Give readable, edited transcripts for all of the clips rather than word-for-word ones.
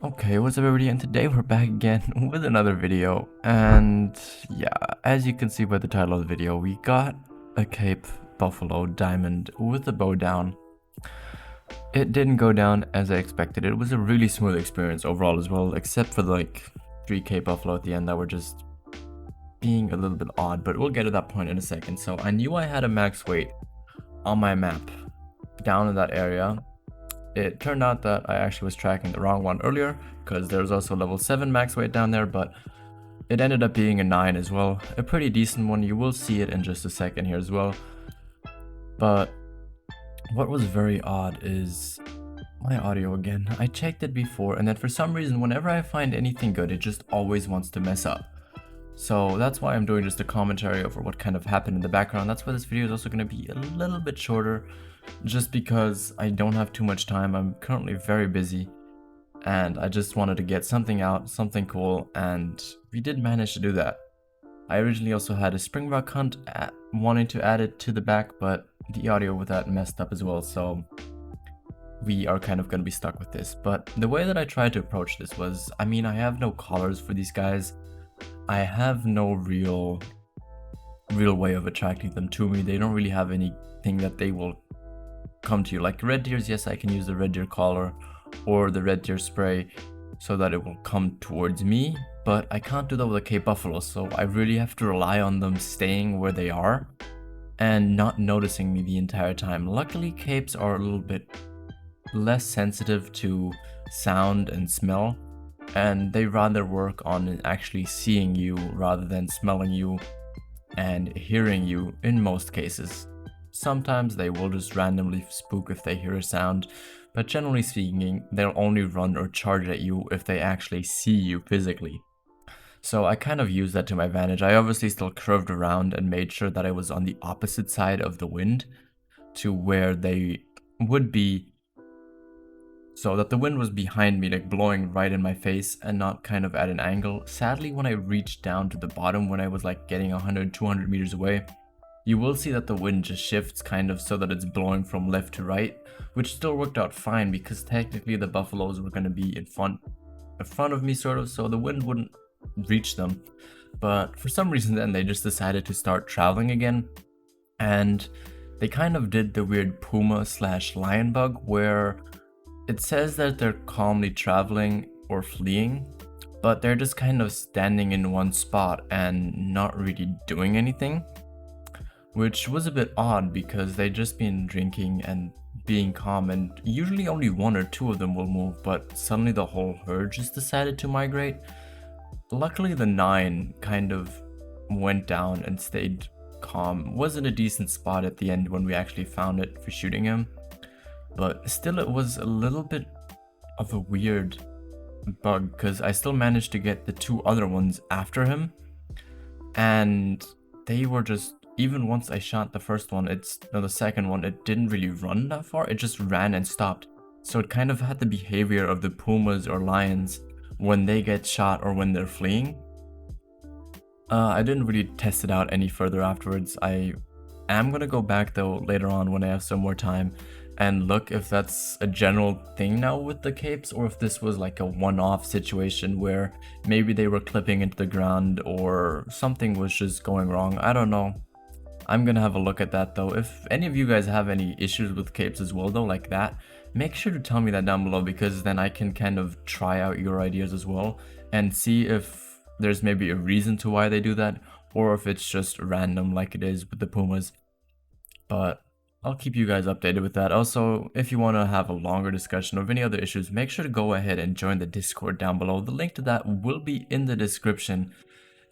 Okay, what's up everybody, and today we're back again with another video. And yeah, as you can see by the title of the video, we got a Cape Buffalo Diamond with the bow down. It didn't go down as I expected. It was a really smooth experience overall as well, except for like 3 Cape Buffalo at the end that were just being a little bit odd, but we'll get to that point in a second. So I knew I had a max weight on my map down in that area. It turned out that I actually was tracking the wrong one earlier, because there was also level 7 max weight down there, but it ended up being a 9 as well. A pretty decent one. You will see it in just a second here as well. But what was very odd is my audio again. I checked it before, and then for some reason, whenever I find anything good, it just always wants to mess up. So that's why I'm doing just a commentary over what kind of happened in the background. That's why this video is also going to be a little bit shorter, just because I don't have too much time. I'm currently very busy, and I just wanted to get something out, something cool, and we did manage to do that. I originally also had a springbok hunt, wanting to add it to the back, but the audio with that messed up as well, so we are kind of going to be stuck with this. But the way that I tried to approach this was, I mean, I have no collars for these guys. I have no real way of attracting them to me. They don't really have anything that they will come to you. Like red deers, yes, I can use the red deer collar or the red deer spray so that it will come towards me, but I can't do that with a Cape Buffalo, so I really have to rely on them staying where they are and not noticing me the entire time. Luckily, capes are a little bit less sensitive to sound and smell, and they rather work on actually seeing you rather than smelling you and hearing you in most cases. Sometimes they will just randomly spook if they hear a sound, but generally speaking, they'll only run or charge at you if they actually see you physically. So I kind of used that to my advantage. I obviously still curved around and made sure that I was on the opposite side of the wind to where they would be, so that the wind was behind me, like blowing right in my face and not kind of at an angle. Sadly, when I reached down to the bottom, when I was like getting 100, 200 meters away, you will see that the wind just shifts kind of so that it's blowing from left to right, which still worked out fine because technically the buffaloes were going to be in front of me sort of, so the wind wouldn't reach them. But for some reason then they just decided to start traveling again, and they kind of did the weird puma slash lion bug where it says that they're calmly traveling or fleeing, but they're just kind of standing in one spot and not really doing anything, which was a bit odd because they'd just been drinking and being calm, and usually only 1 or 2 of them will move, but suddenly the whole herd just decided to migrate. Luckily the 9 kind of went down and stayed calm. Was in a decent spot at the end when we actually found it for shooting him, but still it was a little bit of a weird bug because I still managed to get the 2 other ones after him, and they were just, even once I shot the first one, the second one, it didn't really run that far. It just ran and stopped. So it kind of had the behavior of the pumas or lions when they get shot or when they're fleeing. I didn't really test it out any further afterwards. I am gonna go back though later on when I have some more time and look if that's a general thing now with the capes, or if this was like a one-off situation where maybe they were clipping into the ground or something was just going wrong. I don't know. I'm gonna have a look at that though. If any of you guys have any issues with capes as well though, like that, make sure to tell me that down below, because then I can kind of try out your ideas as well and see if there's maybe a reason to why they do that, or if it's just random like it is with the pumas. But I'll keep you guys updated with that. Also, if you want to have a longer discussion of any other issues, make sure to go ahead and join the Discord down below. The link to that will be in the description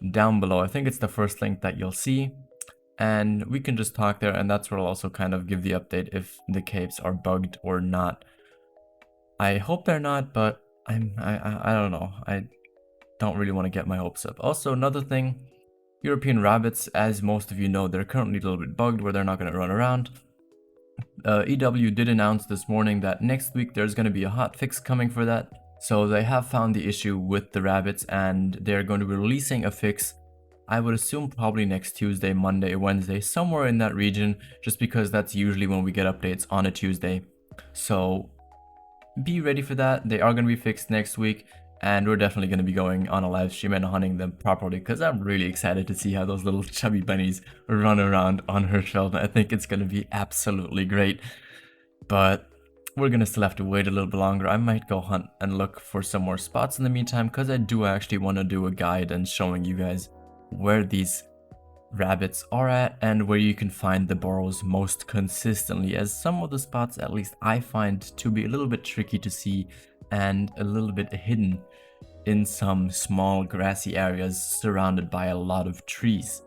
down below. I think it's the first link that you'll see, and we can just talk there, and that's where I'll also kind of give the update if the capes are bugged or not. I hope they're not, but I don't know. I don't really want to get my hopes up. Also, another thing, European rabbits, as most of you know, they're currently a little bit bugged where they're not going to run around. EW did announce this morning that next week there's going to be a hot fix coming for that. So they have found the issue with the rabbits, and they're going to be releasing a fix, I would assume probably next Tuesday, Monday, Wednesday, somewhere in that region, just because that's usually when we get updates on a Tuesday. So be ready for that. They are going to be fixed next week, and we're definitely going to be going on a live stream and hunting them properly, because I'm really excited to see how those little chubby bunnies run around on Hirschfeld. I think it's going to be absolutely great, but we're going to still have to wait a little bit longer. I might go hunt and look for some more spots in the meantime, because I do actually want to do a guide and showing you guys where these rabbits are at and where you can find the burrows most consistently, as some of the spots, at least I find, to be a little bit tricky to see and a little bit hidden in some small grassy areas surrounded by a lot of trees.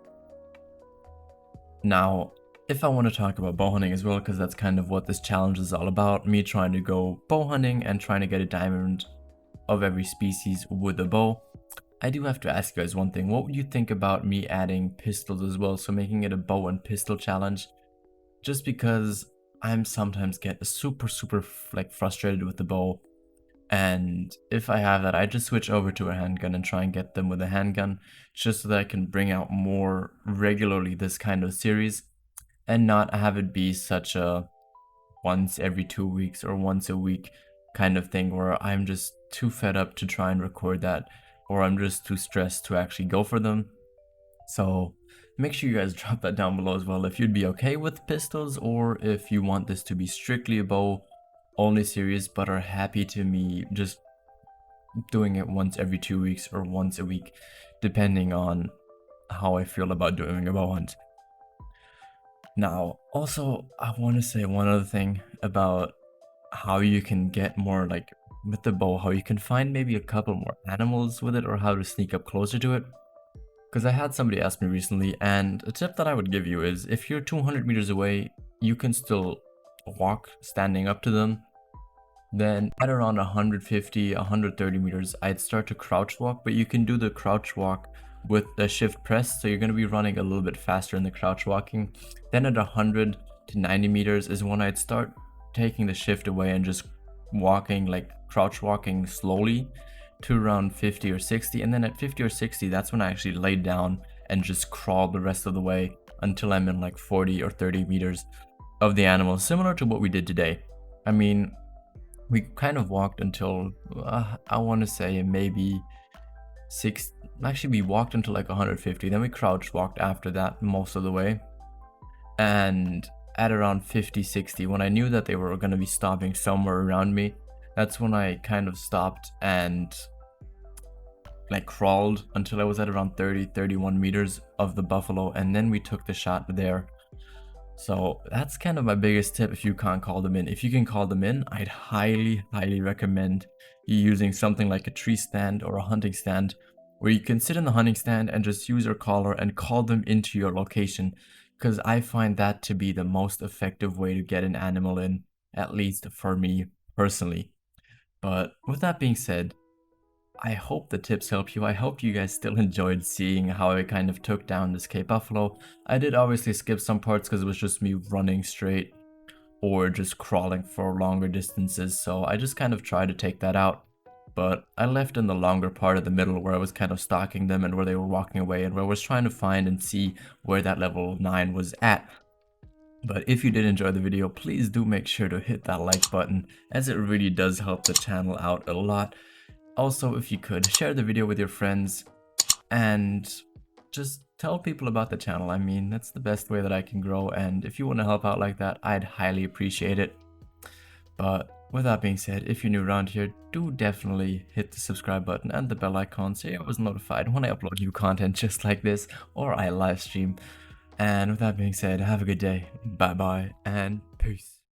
Now, if I want to talk about bow hunting as well, because that's kind of what this challenge is all about, me trying to go bow hunting and trying to get a diamond of every species with a bow, I do have to ask you guys one thing. What would you think about me adding pistols as well? So making it a bow and pistol challenge, just because I'm sometimes get super like frustrated with the bow. And if I have that, I just switch over to a handgun and try and get them with a handgun, just so that I can bring out more regularly this kind of series and not have it be such a once every 2 weeks or once a week kind of thing where I'm just too fed up to try and record that, or I'm just too stressed to actually go for them. So make sure you guys drop that down below as well if you'd be okay with pistols, or if you want this to be strictly a bow only series but are happy to me just doing it once every 2 weeks or once a week, depending on how I feel about doing a bow hunt. Now, also, I want to say one other thing about how you can get more, like, with the bow, how you can find maybe a couple more animals with it, or how to sneak up closer to it. Because I had somebody ask me recently, and a tip that I would give you is, if you're 200 meters away, you can still walk standing up to them. Then at around 150, 130 meters, I'd start to crouch walk, but you can do the crouch walk with the shift press, so you're going to be running a little bit faster in the crouch walking. Then at 100 to 90 meters is when I'd start taking the shift away and just walking, like crouch walking slowly to around 50 or 60. And then at 50 or 60, that's when I actually lay down and just crawl the rest of the way until I'm in like 40 or 30 meters of the animal, similar to what we did today. I mean, we kind of walked until I want to say maybe 6. Actually, we walked until like 150, then we crouch walked after that most of the way. And at around 50, 60, when I knew that they were going to be stopping somewhere around me, that's when I kind of stopped and like crawled until I was at around 30, 31 meters of the buffalo, and then we took the shot there. So that's kind of my biggest tip if you can't call them in. If you can call them in, I'd highly recommend you using something like a tree stand or a hunting stand, where you can sit in the hunting stand and just use your collar and call them into your location, because I find that to be the most effective way to get an animal in, at least for me personally. But with that being said, I hope the tips help you. I hope you guys still enjoyed seeing how I kind of took down this Cape Buffalo. I did obviously skip some parts because it was just me running straight or just crawling for longer distances, so I just kind of tried to take that out. But I left in the longer part of the middle where I was kind of stalking them and where they were walking away, and where I was trying to find and see where that level 9 was at. But if you did enjoy the video, please do make sure to hit that like button, as it really does help the channel out a lot. Also, if you could, share the video with your friends and just tell people about the channel. I mean, that's the best way that I can grow, and if you want to help out like that, I'd highly appreciate it. But with that being said, if you're new around here, do definitely hit the subscribe button and the bell icon so you're always notified when I upload new content just like this, or I live stream. And with that being said, have a good day, bye bye, and peace.